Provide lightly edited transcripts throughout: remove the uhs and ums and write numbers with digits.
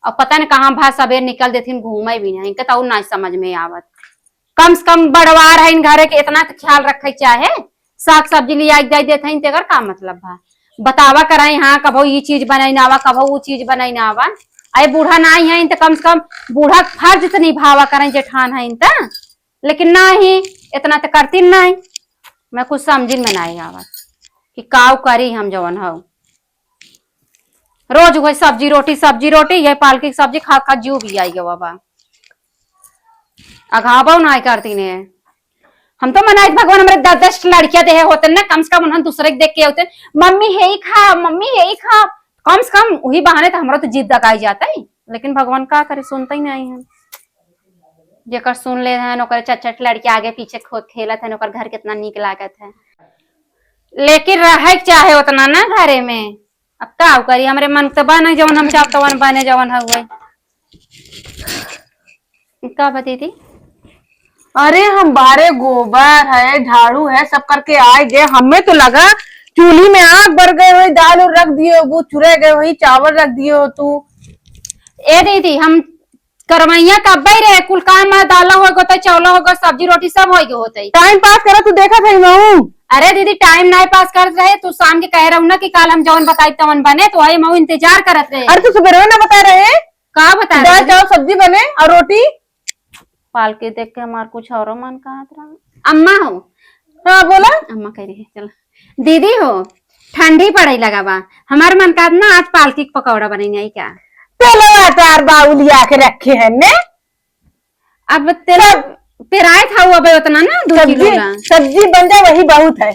और पता नहीं कहाँ भा सबेर निकल देथिन घूमे भी नहीं तो ना समझ में आवत। कम से कम बड़वार है इन घरे के इतना तो ख्याल रखे चाहे साग सब्जी लिया दे देते तेकर का मतलब बा बतावा कराई हाँ कभो ये चीज बनाई ना आवा कभो वो चीज बनाई ना आवा। अरे बूढ़ा नहीं है तो कम से कम बूढ़ा फर्ज तो निभावा करें जेठान है इन लेकिन ना ही इतना तो करती नहीं। मैं कुछ समझ में नहीं आवत कि काव करी हम जवन हो रोज वही सब्जी रोटी ये पालकी सब्जी खा खा जीव भी आई गवा बा अघाबो नहीं करती ने। हम तो मनाई भगवान हमारे 10 लड़कियां दे होते ना कम से कम उन्होंने दूसरे के देख के होते मम्मी है ही खा मम्मी है ही खा कम से कम वही बहाने तो हमारा तो जिद दकाई जाता है लेकिन भगवान का करे सुनता ही नहीं है। जेकर सुन ले है नौकर चट लड़के आगे पीछे खेलत है नौकर घर कितना नीक लागत है लेकिन रहे चाहे उतना ना घरे में। अब का करी हमारे मन तो बने जवन हम चाहते वन बने जवन हुए का बती थी। अरे हम बारे गोबर है झाड़ू है सब करके आए गए हमें तो लगा चूल्ही में आग भर गए वही दाल और रख दिए वो चुरे गए वही चावल रख दिए हो तू। ए दीदी हम करमैया कब ही रहे कुल काम दाला होगा चावला होगा सब्जी रोटी सब हो होते टाइम पास करा तू देखा था मैं। अरे दीदी टाइम नहीं पास कर रहे तू शाम के कह रहा ना कि कल हम जवन बताई तवन बने तो वही मैं इंतजार करत रहे। अरे तू सुबह ना बता रहे का बता दाल चावल सब्जी बने और रोटी पाल के देख के हमार कुछ और मन कहा अम्मा हो। हाँ बोला अम्मा कह रही है चलो दीदी हो ठंडी पड़े लगा बा हमारे मन का ना आज पालकी पकौड़ा बने नहीं क्या चलो अचार बाउल आके रखे है ने अब तेरा पिराए था वो उतना ना 2 किलो सब्जी बन जाए वही बहुत है।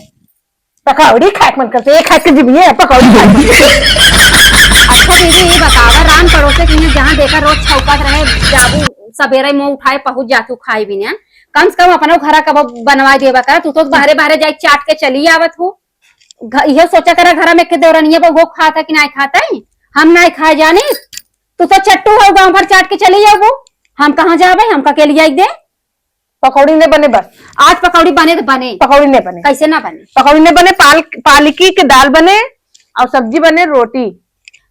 पकौड़ी खाए मन करते एक खाए के जीव है पकौड़ी अच्छा दीदी ये बतावा राम पड़ोसे की जहाँ देखा रोज छौकत रहे जाबू सवेरे मुंह उठाए पहुंच जातू खाई भी ना कम से कम अपना घर कब बनवा देवा कर तू तो बाहरे बाहरे जाए चाट के चली आवत हो यह सोचा करा घर में देवरनिया वो खाता कि नहीं खाता है हम नहीं खाए जाने तू तो चट्टू हो गाँव भर चाट के चली जाओ वो हम कहाँ जावे हम का के लिए दे पकौड़ी नहीं बने बस आज पकौड़ी बने तो बने पकौड़ी नहीं बने कैसे ना बने पकौड़ी नहीं बने पालकी के दाल बने और सब्जी बने रोटी।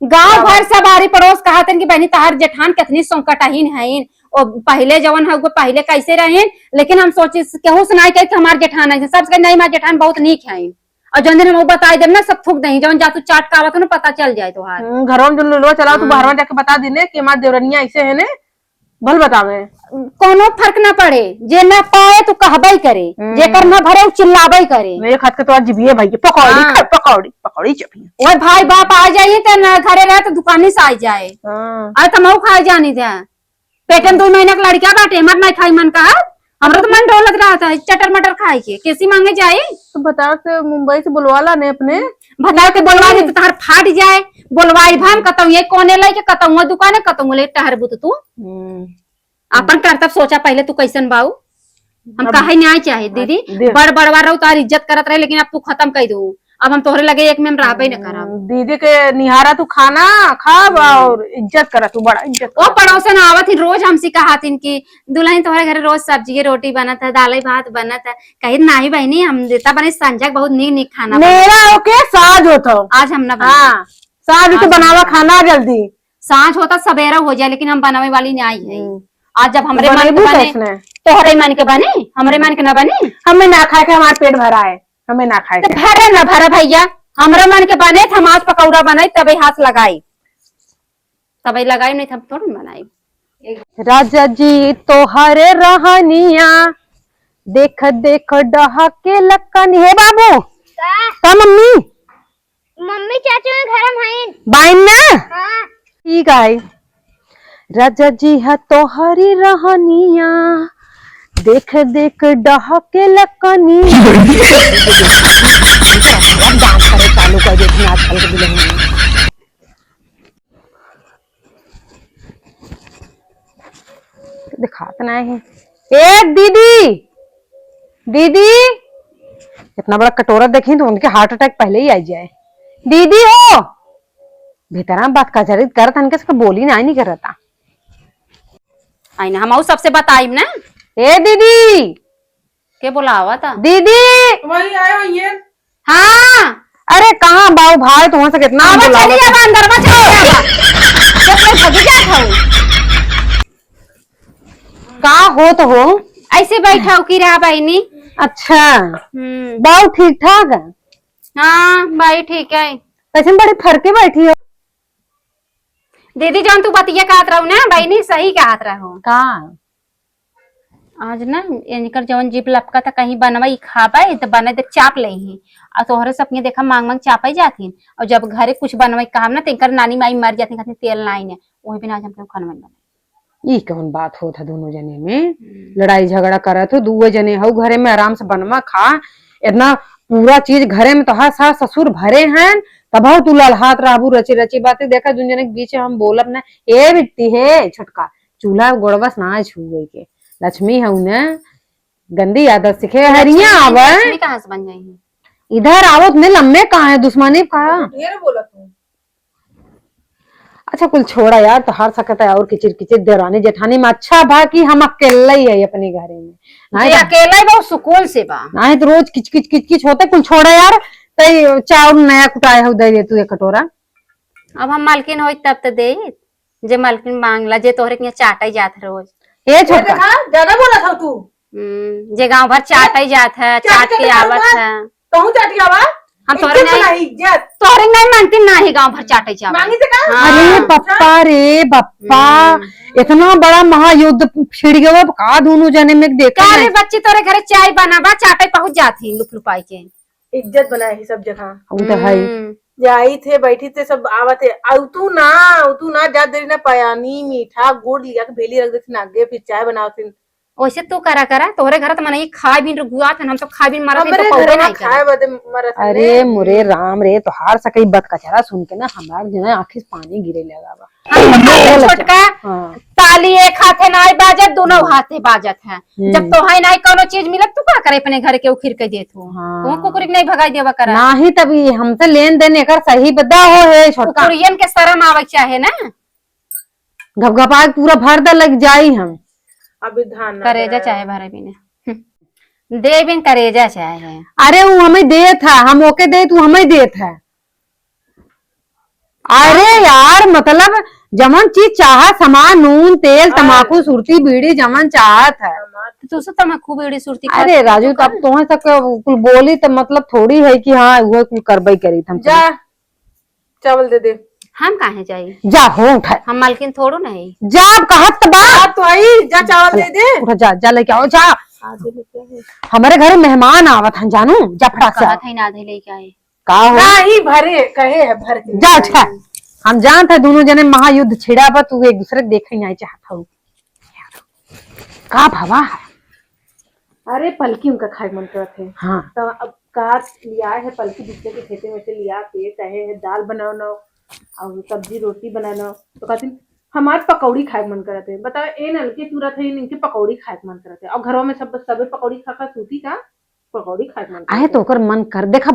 गांव भर सब आरी पड़ोस कहा कि बहनी तहार जेठान कितनी संकटहीन है और पहले जवन है वो पहले कैसे रहे लेकिन हम सोचे केहू सुनाई के हमारे जेठान है सबसे नहीं हमारे जेठान बहुत नीक है और जौन दिन हम बताई देव ना सब थूक नहीं जौन जा तू चाट का आवत ना पता चल जाए तो घरों में जो लो चलाओ तू बाहर जाके बता देने कि हमारे देवरनिया ऐसे है ने भल बतावे कोनो फर्क ना पड़े जे ना पाए तो कहबे करे जेकर ना भरे चिल्लाबे करे मेरे खात के तो जीविए भाई पकौड़ी पकौड़ी पकौड़ी चाहिए ओए भाई बाप आ जाइए तो घरे रहे तो दुकानी से आ जाए अरे तो मऊ खाए जानी थे पेटन 2 महीने का लड़का बाटे मत नहीं खाई मन का हमरा तो मन डर लग रहा था चटर मटर खाए के कैसी मांगे जाए तो बताओ से मुंबई से बुलवाला ने अपने बताओ के बोलवा दे तो तार फाट जाए बोलवाई भाम कतऊ ये कोने लेके कतऊ दुकान कतऊ ले टहरबू तू अपन करतब सोचा पहले तू कैसन बाऊ हम कहे न्याय चाहे दीदी बड़ बड़वा रहो तार इज्जत करत रहे लेकिन अब तू खत्म कर दू अब हम तोहरे लगे एक में हम रहबे न करब दीदी के निहारा तू खाना खाब और इज्जत कर तू बड़ा इज्जत ओ पड़ोसन आवत ही रोज हमसे कहातिन की दुल्हन तुम्हारे घर रोज सब्जी रोटी बनत है दाल भात बनत है कहीं नहीं बहनी हम देता बने संजय बहुत नीक खाना मेरा ओके साज होता आज हम ना हाँ साज तो बनावा खाना जल्दी सांझ होता सवेरा हो जाए लेकिन हम बनावे वाली नहीं है आज जब हमरे मन के बने तोहरे मन के बने हमरे मन के न बने हमें ना खाए के हमारा पेट भरा है हमें ना खाए तो भरे न भरा भैया हमरा मन के बने हम आज पकौड़ा बनाई तबे हाथ लगाई तबे लगाई नहीं तब थोड़ी बनाई। राजा जी तोहरे रहनिया देख देख डहा के लक्कन हे बाबू का मम्मी मम्मी चाचू घर में बाइन ना हाँ। ठीक है राजा जी है तोहरी रहनिया देख देख डहा के लक्कनी डांस करे चालू कर देती आजकल के दुल्हन में दिखात नहीं है। दीदी दीदी इतना बड़ा कटोरा देखी तो उनके हार्ट अटैक पहले ही आ जाए। दीदी हो भीतर बात का जरित कर था बोली नहीं कर रहा था आई ना हम सबसे बताइब ना ए दीदी के बुलावा था दीदी वही आयो ये हाँ अरे कहाँ बाऊ भाई तुम्हारे से कितना अंदर इज्जत में भगी जात हूँ। का हो तो हो। ऐसे बैठा हो की रहा बहनी। अच्छा हम्म। बाऊ ठीक ठाक है। हाँ भाई ठीक है। कैसे बड़े फरके बैठी हो। दीदी जान तू बतिया कहत रहू ना बहनी सही कहत रहो। का आज ना इनकर जवन जीप लपका था कहीं बनवाई खाबा तो बने दे चाप ले ही और तोहरे सपने देखा मांग मांग चापाई जाती और जब घरे कुछ बनवाई काम ना तो नानी माई मर जाती कहती तेल ना ने वही बिना आज हम खाना बना। ये कौन बात होता दोनों जने में लड़ाई झगड़ा करत हो दुए जने हो घरे में आराम से बनवा खा इतना पूरा चीज घरे में तो हाँ सास ससुर भरे हैं तब तू लड़हात रहबू रची रची बातें देखा दुन जने के बीच में हम बोलब ना ए बिट्टी है छोटका चूल्हा गोड़बस ना छू गई के लक्ष्मी है उन्हें गंदी आदत सिखे हरिया आवे कहाँ से बन जाएंगी इधर आवत ने लम्बे कहाँ है दुश्मनी कहा ढेर बोला तू। अच्छा कुल छोड़ा यार तो हार सकता है और किचिर किचिर देरानी जेठानी में अच्छा भा कि हम अकेला ही है अपने घरे में जे अकेला ही बहुत सुकून से बा ना तो रोज किच किच किच किच होते कुल छोड़ा यार तई चावल नया कुटाया हो दे तू एक कटोरा अब हम मालकिन हो तब तो दे जे मालकिन मांगला जे तोहरे के चाटा ही जात रोज ए छोटा देखा ज्यादा बोला था तू। जे गांव भर चाटा ही जात है चाट के आवत है कहूँ चाटिया बा हम तोहरे इज्जत नहीं बनाई, इज्जत तोहरे नहीं मानती ना ही गांव भर चाटे चावल मांगी से का अरे बप्पा रे बप्पा इतना बड़ा महायुद्ध छिड़ गया का दोनों जने में देखा क्या है रे बच्ची तोरे घरे चाय बनाबा चाटे पहुंच जाती लुप लुपाई के इज्जत बनाई सब जगह वो तो है जाई थे बैठी थे सब आवत है आउ तू ना जा देरी ना पयानी मीठा गुड़ लिया के भेली रख देती आगे फिर चाय बनावती वैसे तू करा तोहरे घर तो मने खा भी रुआ था हम तो खा भी मरत हमरे तो घर पौधे में नहीं खाए बदे मरत है। अरे मुरे राम रे तो हार सके बत कचरा सुन के ना हमार जो आंखी से पानी गिरे लगा बा छोटका हाँ ताली एक हाथे नाई बाजत दोनों हाथे बाजत है जब तो हाई नाई कोनो चीज मिलत तू का करे अपने घर के उखिर के देत हो हाँ। तू कुकुरी नहीं भगाई देवा करा ना ही तभी हमसे लेन देन एकर सही बदा हो है छोटका कुकुरियन के शर्म आवे चाहे ना घपघपा के पूरा भर द लग जाई हम अभी धान ना करेजा चाहे भरे बिना दे बिन करेजा चाहे अरे वो हमें दे था हम ओके दे तू हमें दे था अरे यार मतलब जमन चीज चाह सामान नून तेल तमाकू सुरती बीड़ी जमन चाहत है तू से तमाकू बीड़ी सुरती अरे राजू तब तुम्हें तक कुल बोली तो मतलब थोड़ी है कि हाँ वो कुल करबई करी हम जा चावल दे दे हम काहे जाई जा हो उठा हम मालकिन थोड़ो नहीं जा अब कहत बा बात तो आई जा चावल दे दे उठा जा जा लेके आओ जा आधे लेके आए। हमारे घर मेहमान आवत हैं जानू जा फटाक से कहा आ। था ना दे लेके आए का हो नहीं भरे कहे है भर के जा उठा हम जानते हैं दोनों जने महायुद्ध छिड़ा बा तू एक दूसरे के देखे नहीं चाहता हूँ का भावा है अरे पलकी उनका खाए मन करते थे हाँ तो अब काट लिया है पलकी दूसरे के खेते में से लिया के कहे है दाल बनाओ ना और सब्जी रोटी बनाना तो कहती हमारे पकौड़ी खाए मन करते हैं बताओ ए नलके चूरा थे इनके पकौड़ी खाए मन करते हैं और घरों में सब सबे पकौड़ी खा खा सूती का पकौड़ी खाए मन आए तो ओकर मन कर देखा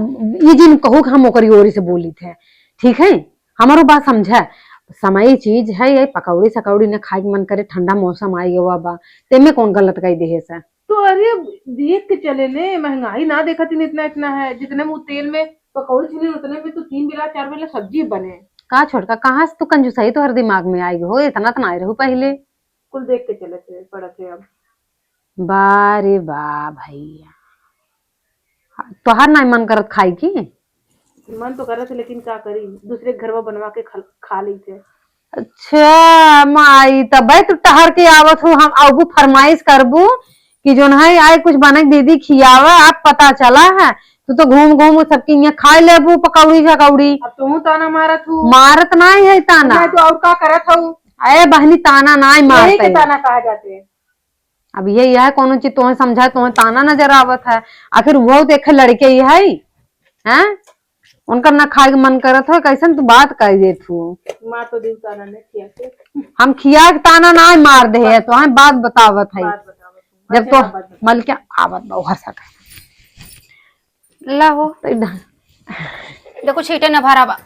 ये जिन कहो कि हम ओकर ओरी से बोली थे ठीक है हमारो बात समझा समय चीज है ये पकौड़ी सकौड़ी ने खाए के मन करे ठंडा मौसम आई गवा बा तेमे कौन गलत कही दे से तो अरे देख के चले ने महंगाई ना देखा थी इतना इतना है जितने मुँह तेल में पकौड़ी छीने उतने में तो 3 बेला 4 बेला सब्जी बने का छोटका कहाँ से तू कंजूसाई तो हर दिमाग में आई हो इतना तो ना रहू पहले कुल देख के चले थे पड़ा थे अब बारे बा भैया तोहार ना मन करत खाई की मन तो कर रहे थे लेकिन क्या करी दूसरे के घर में बनवा के खा ली थे अच्छा माई तब तू टहर के आवत हो हम आबू फरमाइश करबू कि जो है आए कुछ बनक दीदी खियावा आप पता चला है तू तो घूम घूम सबकी यहाँ खा लेबू पकौड़ी शकौड़ी अब तू ताना मारा तू मारत ना है ताना मैं तो और का करत हूँ अरे बहनी ताना ना यही मारते के ताना कहा जाते हैं अब यही है कोनो चीज तुम्हें समझा तुम्हें ताना नजर आवत है आखिर वो देखे लड़के ही है हैं उनका ना खाए के मन करत हो कैसन तू बात कर दे तू माँ तो दिल ताना ने किया थे हम खिया के ताना ना मार दे है तो हम बात बतावत है बात बताओ तू जब तो मल क्या आवत बा हर सका लाहो तो इधर देखो छीटे न भरा बा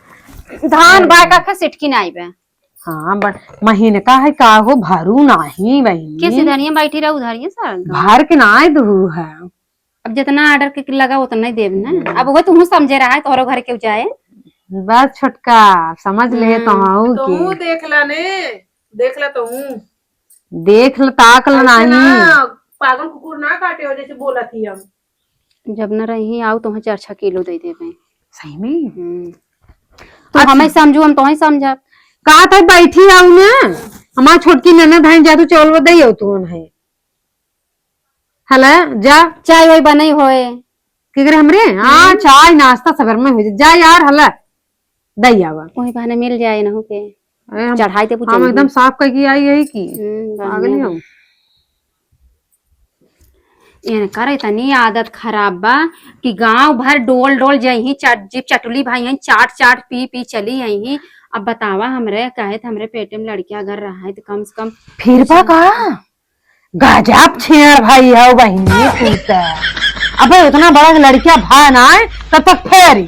धान बा का सिटकी नहीं बे हाँ बड़ महीने का है का हो भारू नहीं बहनी कैसे धनिया बैठी रहा उधारिये सर भार के ना दू है अब जितना ऑर्डर के लगा उतना ही देब ना अब वो तुम समझे रहा है तोहरो घर के जाए बस छोटका समझ ले तो हूँ तू कि देख ला ने, देख ला तू देख ल ताक ल ऐसे ना नहीं। पागल कुकुर ना काटे हो जैसे बोला थी हम। जब न रही आओ तो 4-6 किलो दे देवे। सही में तो हमें समझू हम तो ही समझा। कहा था बैठी आऊ ना हमार छोटकी ननद है जादू चौल वो दई तू है हला जा चाय वही बनई होए। की करे हमरे हाँ चाय नाश्ता सबर में हो जा यार हला दई आवा वही बहाने मिल जाए ना हो के अरे हम चढ़ाई ते पूछे। हम एकदम साफ करके आई यही की पागल ही हूँ। ये करे तनी आदत खराब बा कि गांव भर डोल डोल जही जीप चटुली भाई हैं चाट चाट पी पी चली आई। अब बतावा हमरे कहे थे हमरे पेटे में लड़कियां अगर रहा है तो कम से कम फिर बा का गजब छेड़ भाई है बहनी तू तो। अबे उतना बड़ा लड़कियां भा ना आए तब तक फेरी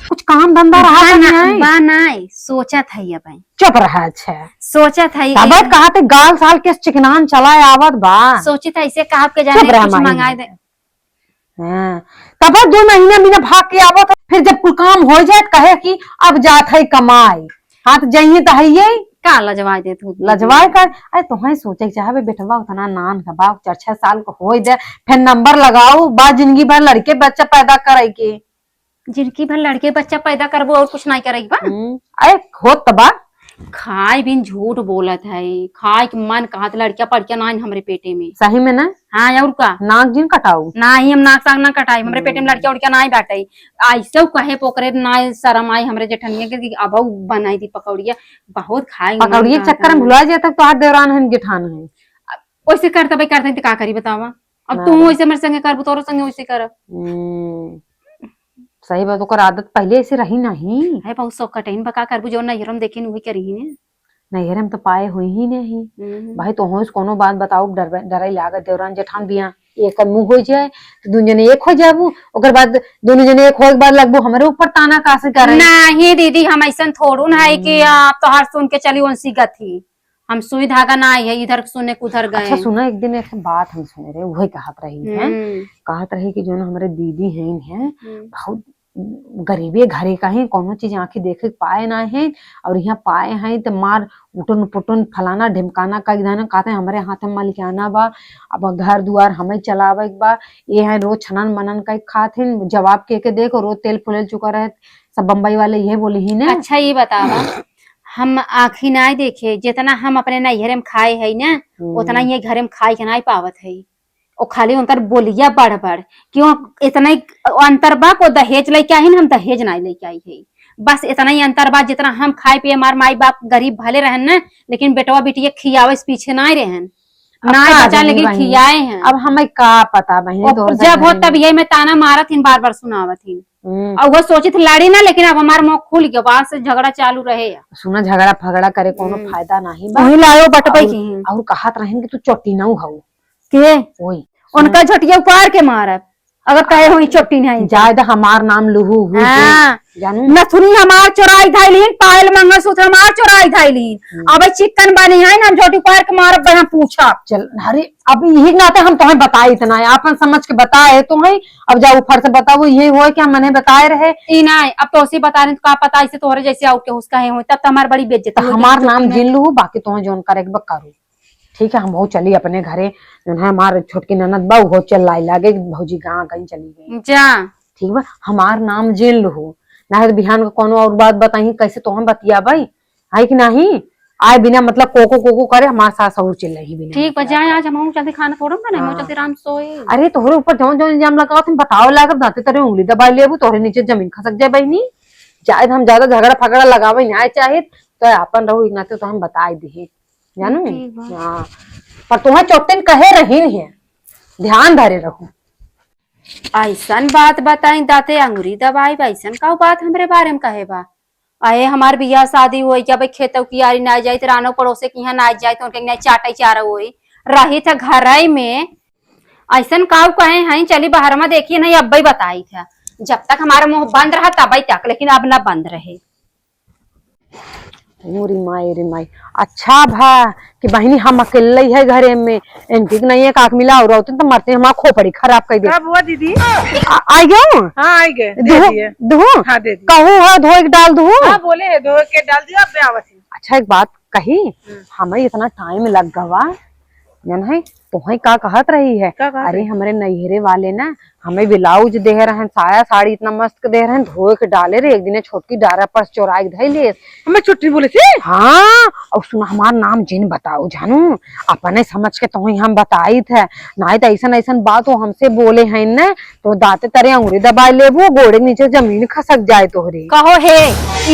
कुछ काम धंधा रहा नहीं बा नाई सोचा था ये भाई चुप रहा अच्छा सोचा था तब कहा थे गाल साल के चिकनान चला आवत बा सोची था इसे कहा के चुप जाने रहा कुछ माही। मंगाए दे। हाँ, तब 2 महीने बिना भाग के आवत फिर जब कुल काम हो जाए कहे कि अब जात है कमाई हाथ जाइए तो है ये का लजवा दे तू लजवाए कर। अरे तुम्हें सोचे चाहे बेटवा उतना नान का बा 4-6 साल का हो जाए फिर नंबर लगाओ बा जिंदगी भर लड़के बच्चा पैदा करे के जिनकी भर लड़के बच्चा पैदा करबो और कुछ नहीं करेगी बा। अरे होत बा खाए बिन झूठ बोलत है खाए के मन कहा लड़कियां पड़कियां ना हमरे पेटे में। सही में ना हाँ और का नाक जिन कटाऊ ना ही हम नाक साग ना कटाई हमरे पेटे में लड़कियां उड़कियां ना ही बैठे ऐसे कहे पोकरे ना शर्म आई हमरे जेठनिया के अब बनाई थी पकौड़िया बहुत खाए पकौड़िए चक्कर में भुला जाए तक तो हाथ देवरान है गिठान है वैसे करते भाई करते तो का करी बतावा। अब तू वैसे मेरे संगे कर तोरो संगे वैसे कर सही बात ओकर आदत पहले ऐसे रही नहीं है बहुत शौक कटइन बका करबू जो ना हिरम देखे वही करी ने नहीं हम तो पाए हुई ही नहीं भाई तो हो कोनो बात बताओ डराई लागत देवरान जेठान बिया एक मुंह हो जाए तो दोनों जने एक हो जाबू ओकर बाद दोनों जने एक होए के बाद लगबू हमरे ऊपर ताना कासे करे। नहीं दीदी हम ऐसा थोड़ू ना है कि आप तो हर सुन के चली उनसी गथी हम सुई धागा ना आई है इधर सुने उधर गए। अच्छा सुना एक दिन एक बात हम सुने रहे वही कहत रही कि जो ना हमारे दीदी हैं बहुत गरीबी घरे का है कोनो चीज आंखी देखे पाए ना है और यहाँ पाए हैं तो मार उठन पुटन फलाना ढिमकाना का इधर कहते हैं हमारे हाथ में मालिकाना बा अब घर दुआर हमें चलावे बा ये है रोज छनन मनन का खाते जवाब के देख रोज तेल फुलेल चुका रहे सब बम्बई वाले ये बोली ही ना। अच्छा ये बतावा हम आँखी ना देखे जितना हम अपने नैहरे में खाए है ना उतना ये घरे में खाए के ना पावत है और खाली उनकर बोलिया बढ़ बढ़ क्यों इतना ही अंतर बा को दहेज लेके आई हम दहेज ना लेके आई है बस इतना ही अंतर बा जितना हम खाए पिए हमार माई बाप गरीब भले रहन ना लेकिन बेटवा बेटिया खियावे पीछे ना रहन ना बचा लेकिन खियाए हैं। अब हमें का पता बहन जब हो तब यही मैं ताना मारत थी बार बार सुनावत थी और वो सोची थी लड़ी ना लेकिन अब हमारा मुंह खुल गया वहां से झगड़ा चालू रहे सुना झगड़ा फगड़ा करे कोनो फायदा नहीं वही लायो बटपई की और कहत रहन कि तू चोटी ना खाऊ के वही उनका झटिया उपार के मारब अगर कहे हुई चोटी नहीं जायद हमार नाम लुहू जानू नथुनी हमार चोराई धाइलीन पायल मंगलसूत्र हमार चोराई धाइलीन अब चिकन बनी है ना झोटी उपार के मारब बना पूछा चल अरे अब यही नाते हम तुम्हें बताए इतना है आपन समझ के बताए तुम्हें अब जाओ ऊपर से बताओ ये हो क्या मैंने बताए रहे ई ना अब तो उसी बता रहे तो का पता इसे तोहरे जैसे आउट के उसका है हो तब तो हमार बड़ी बेइज्जती हमार नाम जिन लू बाकी तुम्हें जोन करे करू ठीक है हम बहुत चली अपने घरे जो है हमारे छोटकी ननद बहू हो चल लाई लागे भौजी गाँव कहीं चली गई जा ठीक बा हमार नाम जेल लू ना तो बिहान को कोनो और बात बताई कैसे तो हम बतिया भाई है कि नहीं आए बिना मतलब कोको करे हमारे सास और चिल्ला ही बिना ठीक बा जाए आज हम जल्दी खाना थोड़ा बनाए हम जल्दी राम सोए। अरे तोहरे ऊपर जौन जौन इल्जाम लगाओ तुम बताओ लागत दाते तेरे उंगली दबा लेबू तोहरे नीचे जमीन खसक जाए बहनी जाए हम ज्यादा झगड़ा फगड़ा लगावे ना चाहे तो अपन रहो नाते तो हम बताए दी जानू हाँ पर तुम्हें चोटन कहे रही है ध्यान धरे रहो ऐसन बात बताई दाते अंगूरी दबाई ऐसन का बात हमरे बारे में कहे बा आए हमार बियाह शादी हुई क्या भाई खेतों की यारी ना जाए रानो पड़ोसे की यहाँ ना जाए तो उनके चाटे चारा हुई रही था घर में ऐसन का कहे हैं चली बाहर में देखिए नहीं अब ही बताई था जब तक हमारा मुंह बंद रहा तब तक लेकिन अब ना बंद रहे। मोरी माई रे माई। अच्छा भा कि बहनी हम अकेले ही है घरे में, इनकी नहीं है काक मिला और तो मरते हमारा खोपड़ी खराब कर दे। कब हुआ दीदी? आई गयो। हाँ आई गए, दे दिए। दू हाँ दे दिए। कहूँ है धो के डाल दू। हाँ बोले है धो के डाल दिया, अब आवत है। अच्छा एक बात कही, हमें इतना टाइम लग गवा जन है तो का कहत रही है। का कहत अरे रही? हमारे नैहरे वाले ना हमें ब्लाउज दे रहे, साया साड़ी इतना मस्त दे रहे, धोए के डाले रे। एक दिन छोटकी डारा पर चोराई धैले हमें छुट्टी बोले थे। हाँ और सुना हमार नाम जिन बताओ जानू, अपने समझ के तो हम बताई थे, नहीं तो ऐसा ऐसा बात वो हमसे बोले हैं न तो दाते तरे अंगुरी दबाए लेबो, गोड़े के नीचे जमीन खसक जाए तोहरे। कहो हे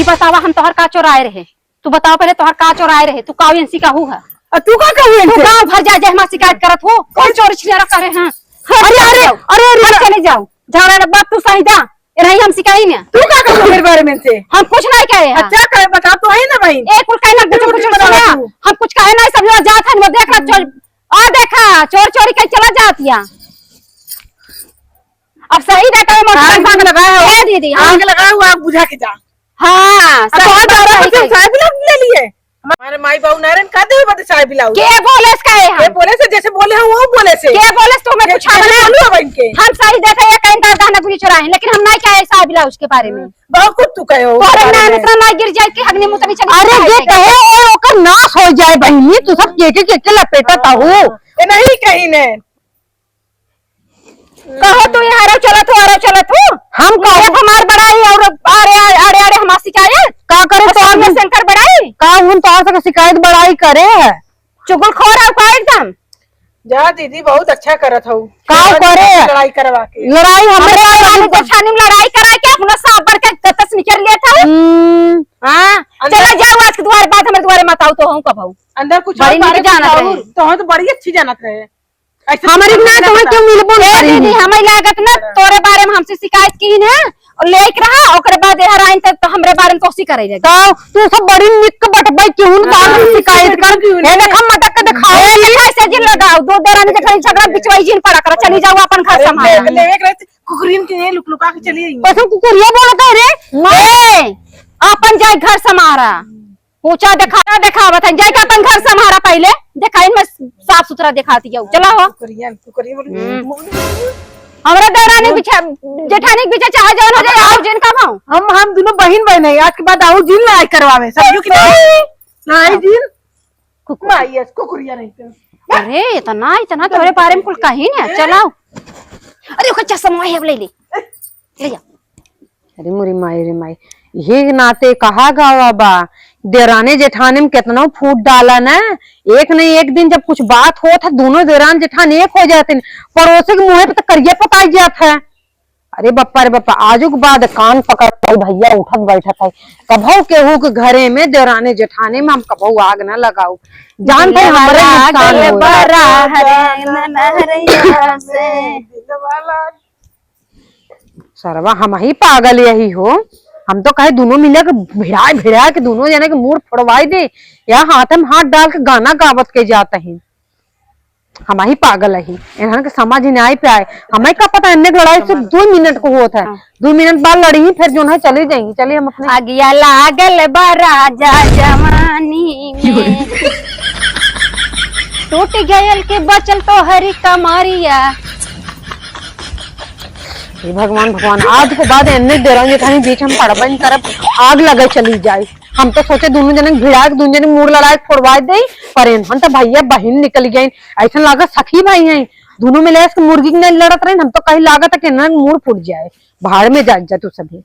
ई बतावा हम तोहर का चोराए रहे, तू बताओ पहले तोहर का चोराए रहे, तू काऊ एनसी कहू है, तू का कहू तू गाँव भर जा जा हमार शिकायत करत हो, कौन चोरी छिनारा करे हैं। अरे अरे अरे अरे चले जाओ झगड़ा बात तू सही दा रही हम सिखाई ना। तू का कहू मेरे बारे में से? हम कुछ नहीं कहे हैं। अच्छा करे बता तो है ना भाई। एक कुल कहना कुछ सुना, हम कुछ कहे नहीं, सब लोग जात है, वो देख रहा चोर आ देखा चोर चोरी कहीं चला जातिया। अब सही देखा है मोटर आग लगाया है दीदी। आग लगाया हुआ, आग बुझा के जा। हाँ तो सही चाय ब्लाउज ले लिए हमारे माई बाबू नारायण का दे बता चाय ब्लाउज के बोले इसका है ये हम बोले से जैसे बोले हैं वो बोले से के बोले तो मैं पूछा बना इनके हम सही देखा ये कहीं का दाना पूरी चुराए, लेकिन हम नहीं कहे ऐसा ब्लाउज के बारे में। बहुत कुछ तू कहे हो तोरे नाम इतना ना गिर जाए कि अग्नि मुंह तभी चली। अरे ये कहे और ओकर नाश हो जाए बहनी, तू सब के लपेटता हो। ये नहीं कहीं ने कहो तू यहाँ रहो चला तू हम कहे हमार बड़ाई और अरे अरे अरे हमार शिकायत का करे तो हम शंकर बड़ाई का हम तो से शिकायत बड़ाई करे है। चुगल खोर है का एकदम। जा दीदी बहुत अच्छा करत हो का करे लड़ाई करवा के। लड़ाई हमरे वाले जेठानी में लड़ाई करा के अपना सांप बढ़ के गतस निकल लिया था। हाँ चला जाओ आज के द्वार बाद हमारे द्वारे मत आओ तो हम कब आऊं। अंदर कुछ बड़ी और नीक जानत रहे। तो बड़ी अच्छी जानत रहे। हमारी ना तुम्हें क्यों मिलबो दीदी हमें लागत ना तोरे बारे में हमसे शिकायत की है और लेके रहा ओकरे बाद यहाँ आइन तक तो हमरे बारे में कोसी करे लगे। का तू सब बड़ी निक बटबाई क्यों बात शिकायत कर हे देखा मटक के दिखाओ कैसे जिन लगाओ दो दरानी जखन झगड़ा बिचवाई जिन पड़ा कर चली जाओ अपन घर संभाल ले एक रात कुकरीन के लुक लुका के चली आई। कसम कुकुरिया बोलता है रे ए अपन जाए घर समारा पूछा देखा बता जाए का अपन घर समारा पहले देखा इनमें साफ सुथरा दिखाती जाओ चला हो कुकरिया बोल हमरा दरानी बिछा जेठानी बिछा चाहे जाओ हो जाए आओ जिन कब आऊं हम दोनों बहन बहन है। आज के बाद आओ जिन लड़ाई करवावे समझो कि नहीं जिन कुकुरिया कुकुरिया नहीं तो अरे इतना तोरे बारे में कुल कहीं नहीं चलाओ। अरे ओकर चश्मा है ले जा। अरे मुरी माई रे माई ये नाते कहा गावा बा देराने जेठाने में कितना फूट डाला ना। एक नहीं एक दिन जब कुछ बात हो था दोनों देरान जेठान एक हो जाते पड़ोसी के मुंह पे तो करिया पकाई जाता है। अरे बप्पा रे बप्पा आजू के बाद कान पकड़ भैया उठत बैठत है कभू केहू के घरे में देराने जेठाने में हम कभू आग न लगाऊ जानते हमारे सरवा हम ही पागल यही हो। हम तो कहे दोनों मिले के भिड़ा के दोनों जने के मूड फोड़वाई दे या हाथ में हाथ डाल के गाना गावत के जाते हैं। हम ही पागल है इन्होंने के समझ ही नहीं पे आए। हमें क्या पता इन्हें लड़ाई सिर्फ 2 मिनट को होता है 2 मिनट बाद लड़ी ही फिर जो है चली जाएंगी। चलिए हम अपने आगिया लागल बराजा जवानी में टूट गयल के बचल तो हरी कमारिया। हे भगवान भगवान आज के बाद इन्हें देरानी जेठानी बीच हम पड़बन तरफ आग लगे चली जाए। हम तो सोचे दोनों जने भिड़ा दोनों जने मूड लड़ाई फोड़वा दे पर इन्होंने तो भैया बहन निकल गई ऐसा लागत सखी भाई है दोनों मिले मुर्गी नहीं लड़त रहे। हम तो कहीं लागत है कि मूड फूट जाए बाहर में जा तू सभी।